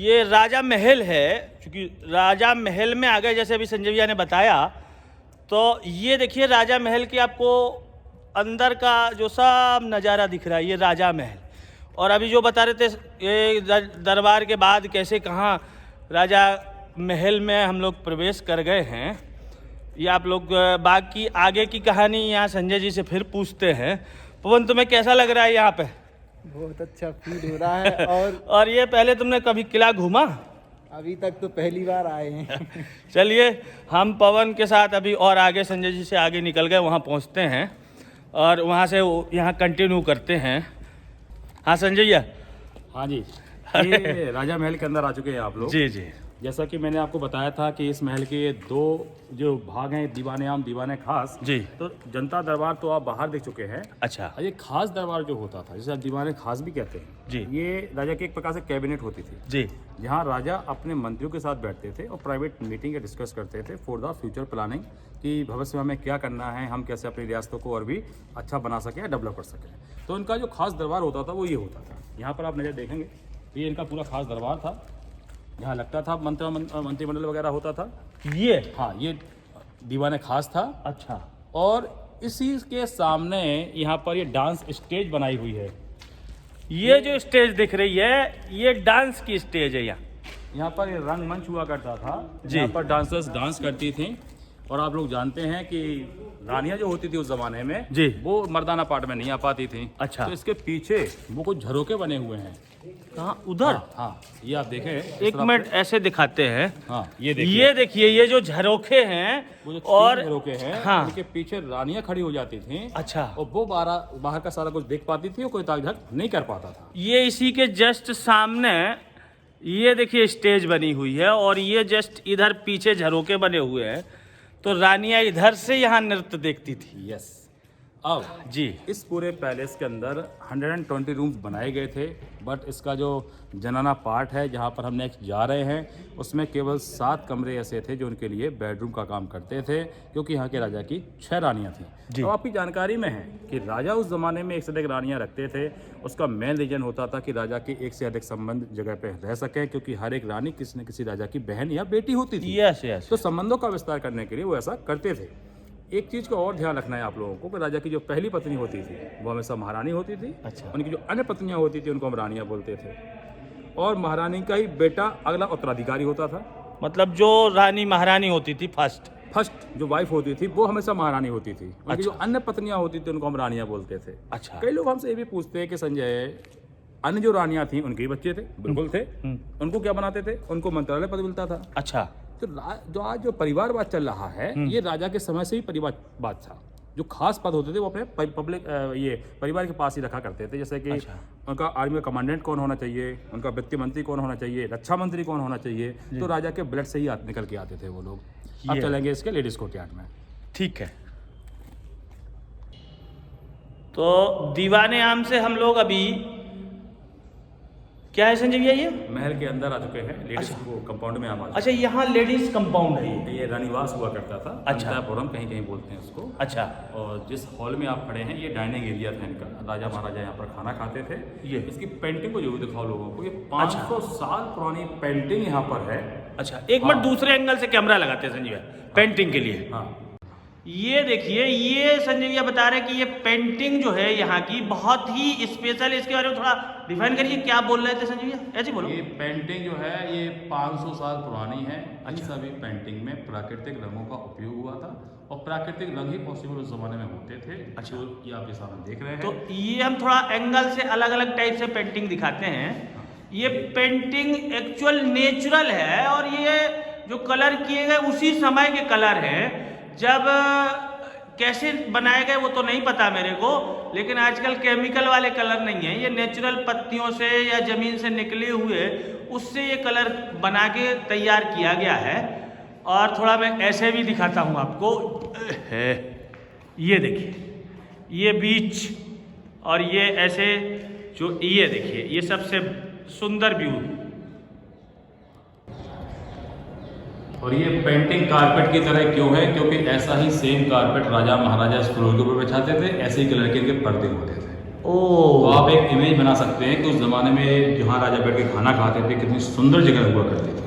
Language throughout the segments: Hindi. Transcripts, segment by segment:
ये राजा महल है, क्योंकि राजा महल में आ गए जैसे अभी संजय भैया ने बताया। तो ये देखिए राजा महल की आपको अंदर का जो सब नज़ारा दिख रहा है, ये राजा महल। और अभी जो बता रहे थे ये दरबार के बाद कैसे कहाँ राजा महल में हम लोग प्रवेश कर गए हैं, ये आप लोग बाकी आगे की कहानी यहाँ संजय जी से फिर पूछते हैं। पवन, तुम्हें कैसा लग रहा है यहाँ पे? बहुत अच्छा फील हो रहा है। और ये पहले तुमने कभी किला घूमा? अभी तक तो पहली बार आए हैं। चलिए हम पवन के साथ अभी और आगे संजय जी से आगे निकल गए, वहाँ पहुँचते हैं और वहाँ से यहाँ कंटिन्यू करते हैं। हाँ संजय भैया। हाँ जी, ये राजा महल के अंदर आ चुके हैं आप लोग। जी जी। जैसा कि मैंने आपको बताया था कि इस महल के दो जो भाग हैं, दीवाने आम दीवाने खास जी। तो जनता दरबार तो आप बाहर देख चुके हैं। अच्छा। और ये खास दरबार जो होता था, जिसे आप दीवाने खास भी कहते हैं जी, ये राजा की एक प्रकार से कैबिनेट होती थी जी, जहाँ राजा अपने मंत्रियों के साथ बैठते थे और प्राइवेट मीटिंग डिस्कस करते थे फॉर द फ्यूचर प्लानिंग, कि भविष्य में हमें क्या करना है, हम कैसे अपनी रियासतों को और भी अच्छा बना सकें या डेवलप कर सकें। तो इनका जो खास दरबार होता था वो ये होता था। यहाँ पर आप नज़र देखेंगे, ये इनका पूरा खास दरबार था, यहाँ लगता था मंत्रिमंडल वगैरह होता था। ये हाँ, ये दीवाने खास था। अच्छा। और इसी के सामने यहाँ पर ये डांस स्टेज बनाई हुई है। ये जो स्टेज दिख रही है ये डांस की स्टेज है। यहाँ पर ये रंगमंच हुआ करता था, जी। यहाँ पर डांसर्स डांस करती थी। और आप लोग जानते हैं कि रानियां जो होती थी उस जमाने में जी, वो मर्दाना पार्ट में नहीं आ पाती थी। अच्छा। तो इसके पीछे वो कुछ झरोके बने हुए हैं। कहाँ? उधर? हाँ, ये आप देखें एक मिनट ऐसे दिखाते हैं। हाँ, ये देखिए, ये देखिए ये जो झरोखे हैं वो जो और तीन झरोके हैं, हाँ, उनके पीछे रानियां खड़ी हो जाती थी। अच्छा। और वो बाहर का सारा कुछ देख पाती थी और कोई ताक झाक नहीं कर पाता था। ये इसी के जस्ट सामने ये देखिए स्टेज बनी हुई है और ये जस्ट इधर पीछे झरोके बने हुए हैं। तो रानियां इधर से यहाँ नृत्य देखती थी। यस। अब जी, इस पूरे पैलेस के अंदर 120 रूम्स बनाए गए थे, बट इसका जो जनाना पार्ट है जहाँ पर हम नेक्स्ट जा रहे हैं उसमें केवल 7 कमरे ऐसे थे जो उनके लिए बेडरूम का काम करते थे, क्योंकि यहाँ के राजा की 6 रानियाँ थीं। तो आपकी जानकारी में है कि राजा उस ज़माने में एक से अधिक रानियाँ रखते थे। उसका मेन रीजन होता था कि राजा के एक से अधिक संबंध जगह पे रह सकें, क्योंकि हर एक रानी किसी न किसी राजा की बहन या बेटी होती थी। Yes yes. तो संबंधों का विस्तार करने के लिए वो ऐसा करते थे। एक चीज़ का और ध्यान रखना है आप लोगों को कि राजा की जो पहली पत्नी होती थी वो हमेशा महारानी होती थी। अच्छा। उनकी जो अन्य पत्नियां होती थी उनको हम रानियां बोलते थे। और महारानी का ही बेटा अगला उत्तराधिकारी होता था। मतलब जो रानी महारानी होती थी फर्स्ट जो वाइफ होती थी वो हमेशा महारानी होती थी। उनकी अच्छा। जो अन्य पत्नियां होती थी उनको हम रानियां बोलते थे। अच्छा। कई लोग हमसे ये भी पूछते हैं कि संजय, अन्य जो रानियां थी उनके ही बच्चे थे? बिल्कुल थे। उनको क्या बनाते थे? उनको मंत्रालय पद मिलता था। अच्छा। तो जो आज जो परिवारवाद चल रहा है ये राजा के समय से ही परिवारवाद था। जो खास पद होते थे वो अपने पब्लिक ये परिवार के पास ही रखा करते थे। जैसे कि अच्छा। उनका आर्मी का कमांडेंट कौन होना चाहिए, उनका वित्त मंत्री कौन होना चाहिए, रक्षा मंत्री कौन होना चाहिए, तो राजा के ब्लड से ही निकल के आते थे वो लोग। अब चलेंगे इसके लेडीज कोर्टयार्ड में। ठीक है। तो दीवाने आम से हम लोग अभी क्या है संजय भैया? ये महल के अंदर आ चुके हैं, लेडीज अच्छा। को कंपाउंड में आ अच्छा, यहाँ लेडीज कंपाउंड है ये रानीवास हुआ करता था। अच्छा। अंतापुरम कहीं कहीं बोलते हैं उसको। अच्छा। और जिस हॉल में आप खड़े हैं ये डाइनिंग एरिया था इनका। राजा महाराजा यहाँ पर खाना खाते थे। ये इसकी पेंटिंग को जरूर दिखाओ लोगों को। ये 500 साल पुरानी पेंटिंग यहाँ पर है। अच्छा, एक मिनट दूसरे एंगल से कैमरा लगाते हैं संजय भैया पेंटिंग के लिए। हाँ, ये देखिए, ये संजय भैया बता रहे हैं कि ये पेंटिंग जो है यहाँ की बहुत ही स्पेशल है। इसके बारे में थोड़ा डिफाइन करिए, क्या बोल रहे थे संजय भैया? ऐसे बोलो। ये पेंटिंग जो है ये 500 साल पुरानी है। इन सभी पेंटिंग में प्राकृतिक रंगों का उपयोग हुआ था और प्राकृतिक रंग ही पॉसिबल उस जमाने में होते थे। अच्छा। तो ये आप ये सामने देख रहे हैं। तो ये हम थोड़ा एंगल से अलग अलग टाइप से पेंटिंग दिखाते हैं। ये पेंटिंग एक्चुअल नेचुरल है और ये जो कलर किए गए उसी समय के कलर हैं। जब कैसे बनाए गए वो तो नहीं पता मेरे को, लेकिन आजकल केमिकल वाले कलर नहीं है, ये नेचुरल पत्तियों से या जमीन से निकले हुए उससे ये कलर बना के तैयार किया गया है। और थोड़ा मैं ऐसे भी दिखाता हूँ आपको। ये देखिए, ये बीच और ये ऐसे जो ये देखिए, ये सबसे सुंदर व्यू। और ये पेंटिंग कारपेट की तरह क्यों है? क्योंकि ऐसा ही सेम कारपेट राजा महाराजा स्कूलों के ऊपर बिछाते थे, ऐसे ही कलर के इनके पर्दे होते थे। तो ओ आप एक इमेज बना सकते हैं कि उस ज़माने में जहाँ राजा बैठ के खाना खाते थे कितनी सुंदर जगह हुआ करती थी।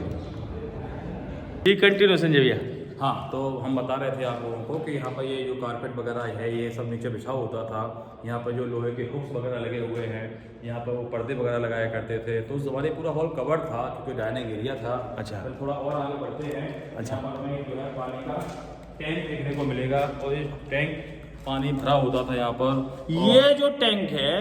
जी कंटिन्यू संजय भैया। हाँ, तो हम बता रहे थे आप लोगों को कि यहाँ पर ये जो कारपेट वगैरह है ये सब नीचे बिछा होता था। यहाँ पर जो लोहे के हुक्स वगैरह लगे हुए हैं, यहाँ पर वो पर्दे वगैरह लगाया करते थे। तो उस ज़माने पूरा हॉल कवर्ड था क्योंकि डाइनिंग एरिया था। अच्छा। फिर थोड़ा और आगे बढ़ते हैं। अच्छा। यहाँ पर हमें जो है पानी का टैंक देखने को मिलेगा और ये टैंक पानी भरा होता था यहाँ पर। ये जो टैंक है,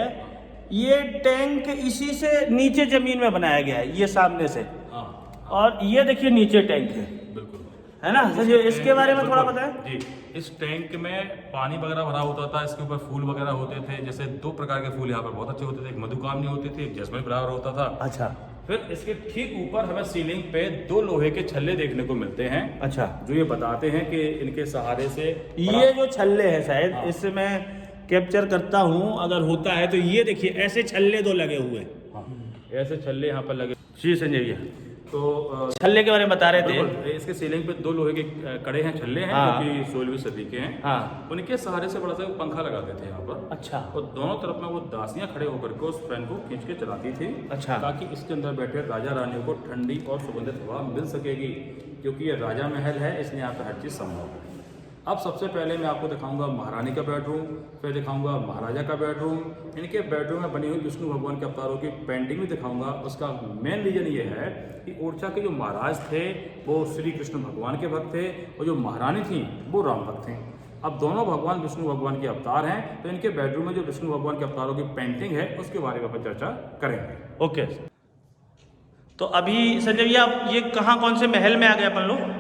ये टैंक इसी से नीचे जमीन में बनाया गया है, ये सामने से। हाँ और ये देखिए नीचे टैंक है, बिल्कुल, है ना संजय? इसके बारे में थोड़ा बताएं। जी। इस टैंक में पानी वगैरह भरा होता था, इसके ऊपर फूल वगैरह होते थे। जैसे 2 प्रकार के फूल यहाँ पर बहुत अच्छे होते थे, एक मधुकामनी होती थी, एक जैस्मिन फ्लावर होता था। अच्छा फिर इसके ठीक ऊपर हमें सीलिंग पे 2 लोहे के छल्ले देखने को मिलते हैं, अच्छा। जो ये बताते हैं कि इनके सहारे से ये जो छल्ले हैं शायद, हाँ। इससे मैं कैप्चर करता हूँ, अगर होता है तो ये देखिए ऐसे छल्ले 2 लगे हुए हैं। हाँ, ऐसे छल्ले यहाँ पर लगे। जी संजय भैया, तो छल्ले के बारे में बता रहे थे। बिल्कुल, इसके सीलिंग पे 2 लोहे के कड़े हैं, छल्ले हैं, हाँ। जो कि 16वीं सदी के हैं। हाँ उनके सहारे से बड़ा सा एक पंखा लगाते थे यहाँ पर। अच्छा और दोनों तरफ में वो दासियां खड़े होकर के उस फैन को खींच के चलाती थी, अच्छा। ताकि इसके अंदर बैठे राजा रानियों को ठंडी और सुगंधित हवा मिल सकेगी, क्योंकि ये राजा महल है, इसलिए यहाँ पे हर चीज़ संभव है। अब सबसे पहले मैं आपको दिखाऊंगा महारानी का बेडरूम, फिर दिखाऊंगा महाराजा का बेडरूम। इनके बेडरूम में बनी हुई विष्णु भगवान के अवतारों की पेंटिंग भी दिखाऊंगा। उसका मेन रीजन ये है कि ओरछा के जो महाराज थे वो श्री कृष्ण भगवान के भक्त थे और जो महारानी थी वो राम भक्त थी। अब दोनों भगवान विष्णु भगवान के अवतार हैं, तो इनके बेडरूम में जो विष्णु भगवान के अवतारों की पेंटिंग है उसके बारे में अपन चर्चा करेंगे। ओके। तो अभी संजय भैया ये कहाँ, कौन से महल में आ गए अपन लोग?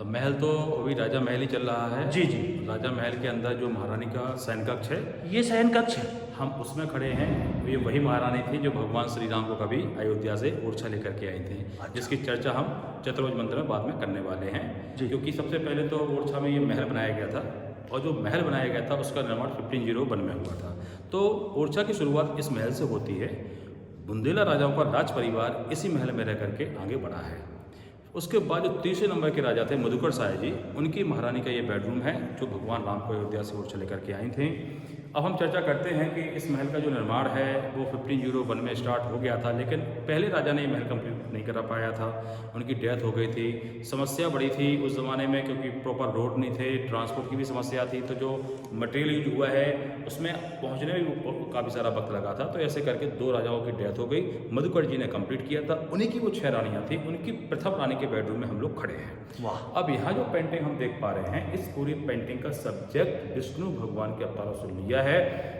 महल तो अभी राजा महल ही चल रहा है। जी जी। राजा महल के अंदर जो महारानी का शयन कक्ष है, ये शयन कक्ष है। हम उसमें खड़े हैं। ये वही महारानी थी जो भगवान श्री राम को कभी अयोध्या से ओरछा लेकर के आई थी, जिसकी चर्चा हम चतुर्भुज मंत्र में बाद में करने वाले हैं। क्योंकि सबसे पहले तो ओरछा में ये महल बनाया गया था, और जो महल बनाया गया था उसका निर्माण 1501 में हुआ था। तो ओरछा की शुरुआत इस महल से होती है। बुंदेला राजाओं का राज परिवार इसी महल में रह करके आगे बढ़ा है। उसके बाद जो 3 नंबर के राजा थे मधुकर साय जी, उनकी महारानी का ये बेडरूम है जो भगवान राम को अयोध्या से ओरछा लेकर के आई थी। अब हम चर्चा करते हैं कि इस महल का जो निर्माण है वो 1501 में स्टार्ट हो गया था, लेकिन पहले राजा ने ये महल कंप्लीट नहीं कर पाया था, उनकी डेथ हो गई थी। समस्या बड़ी थी उस ज़माने में, क्योंकि प्रॉपर रोड नहीं थे, ट्रांसपोर्ट की भी समस्या थी। तो जो मटेरियल यूज हुआ है उसमें पहुँचने में भी काफ़ी सारा वक्त लगा था। तो ऐसे करके 2 राजाओं की डेथ हो गई। मधुकर जी ने कंप्लीट किया था। उन्हीं की वो 6 रानियाँ थी, उनकी प्रथम रानी के बेडरूम में हम लोग खड़े हैं। वाह। अब यहाँ जो पेंटिंग हम देख पा रहे हैं, इस पूरी पेंटिंग का सब्जेक्ट विष्णु भगवान के अवतारों से लिया है।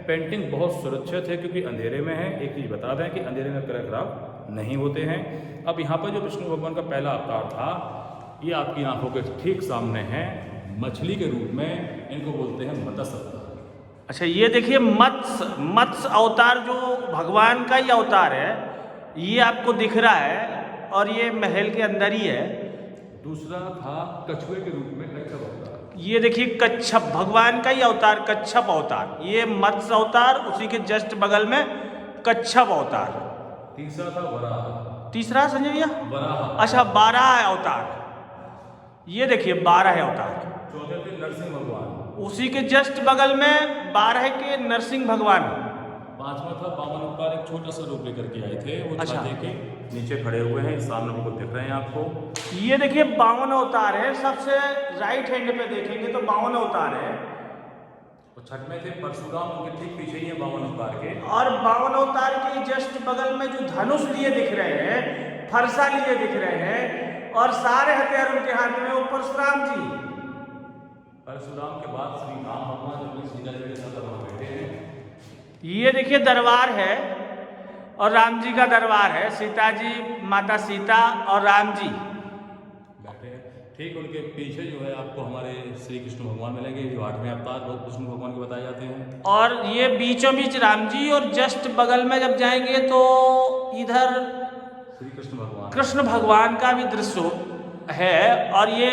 पेंटिंग बहुत सुरक्षित है क्योंकि अंधेरे में है। एक चीज़ बता दें कि अंधेरे में कलर खराब नहीं होते हैं। अब यहाँ पर जो विष्णु भगवान का पहला अवतार था, ये आपकी आंखों के ठीक सामने है, मछली के रूप में। इनको बोलते हैं मत्स्य अवतार। अच्छा, ये देखिए मत्स्य अवतार जो भगवान का ही अवतार है, ये आपको दिख रहा है, और ये महल के अंदर ही है। दूसरा था कछुए के रूप में कच्छप अवतार। ये देखिए कच्छप, भगवान का ही अवतार कच्छप अवतार। ये मत्स्य अवतार, उसी के जस्ट बगल में कच्छप अवतार। तीसरा था वराह। तीसरा संजय भैया? वराह। अच्छा, 12 है अवतार। ये देखिए 12 है अवतार। चौथे थे नरसिंह भगवान। उसी के जस्ट बगल में 12 के नरसिंह भगवान। 5वां था वामन अवतार, एक छोटा सा रूप लेकर के आए थे। वो अच्छा। छाते के नीचे खड़े हुए हैं, सामने हमको दिख रहे हैं आपको। ये देखिए 52 अवतार है। सबसे राइट हैंड पे देखेंगे तो 52 अवतार है। और छठ में थे परशुराम, उनके ठीक पीछे ही है 52 अवतार के। और 52 अवतार के जस्ट बगल में जो धनुष लिए दिख रहे हैं, फरसा लिए दिख रहे हैं, और सारे हथियार उनके हाथ में, वो परशुराम जी। परशुराम के बाद श्री राम भगवान अपनी सीता जी के साथ वहाँ बैठे हैं। ये देखिए दरबार है, और राम जी का दरबार है। सीता जी, माता सीता और राम जी बैठे हैं। ठीक उनके पीछे जो है आपको हमारे श्री कृष्ण भगवान मिलेंगे, जो 8वें अवतार विष्णु भगवान के बताए जाते हैं। और ये बीचों बीच राम जी, और जस्ट बगल में जब जाएंगे तो इधर श्री कृष्ण भगवान, कृष्ण भगवान का भी दृश्य है। और ये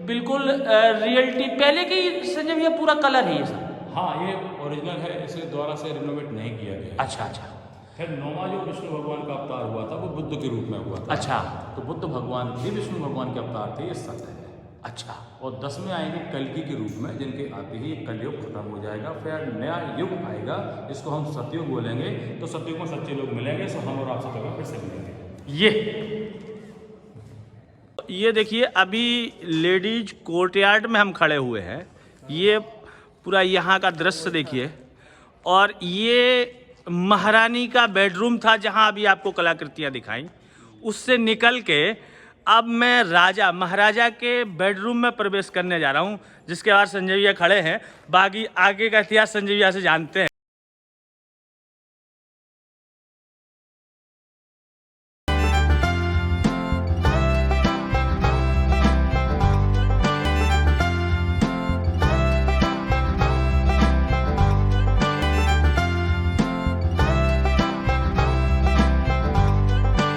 बिल्कुल रियलिटी पहले की संजय भैया पूरा कलर है ये सब। हाँ, ये ओरिजिनल है, इसे द्वारा से रिनोवेट नहीं किया गया। अच्छा अच्छा। फिर 9वां जो विष्णु भगवान का अवतार हुआ था वो बुद्ध के रूप में हुआ था। अच्छा। तो बुद्ध भगवान भी विष्णु भगवान के अवतार थे, ये सत्य है। अच्छा। और 10 में आएंगे कल्कि के रूप में, जिनके आते ही कलयुग खत्म हो जाएगा, फिर नया युग आएगा, इसको हम सतयुग बोलेंगे। तो सतयुग में सच्चे लोग मिलेंगे, सो हम और आप सतयुग में फिर से मिलेंगे। ये देखिए अभी लेडीज कोर्टयार्ड में हम खड़े हुए हैं। ये पूरा यहाँ का दृश्य देखिए, और ये महारानी का बेडरूम था जहाँ अभी आपको कलाकृतियाँ दिखाई। उससे निकल के अब मैं राजा महाराजा के बेडरूम में प्रवेश करने जा रहा हूँ, जिसके बाद संजय भैया खड़े हैं। बाकी आगे का इतिहास संजय भैया से जानते हैं।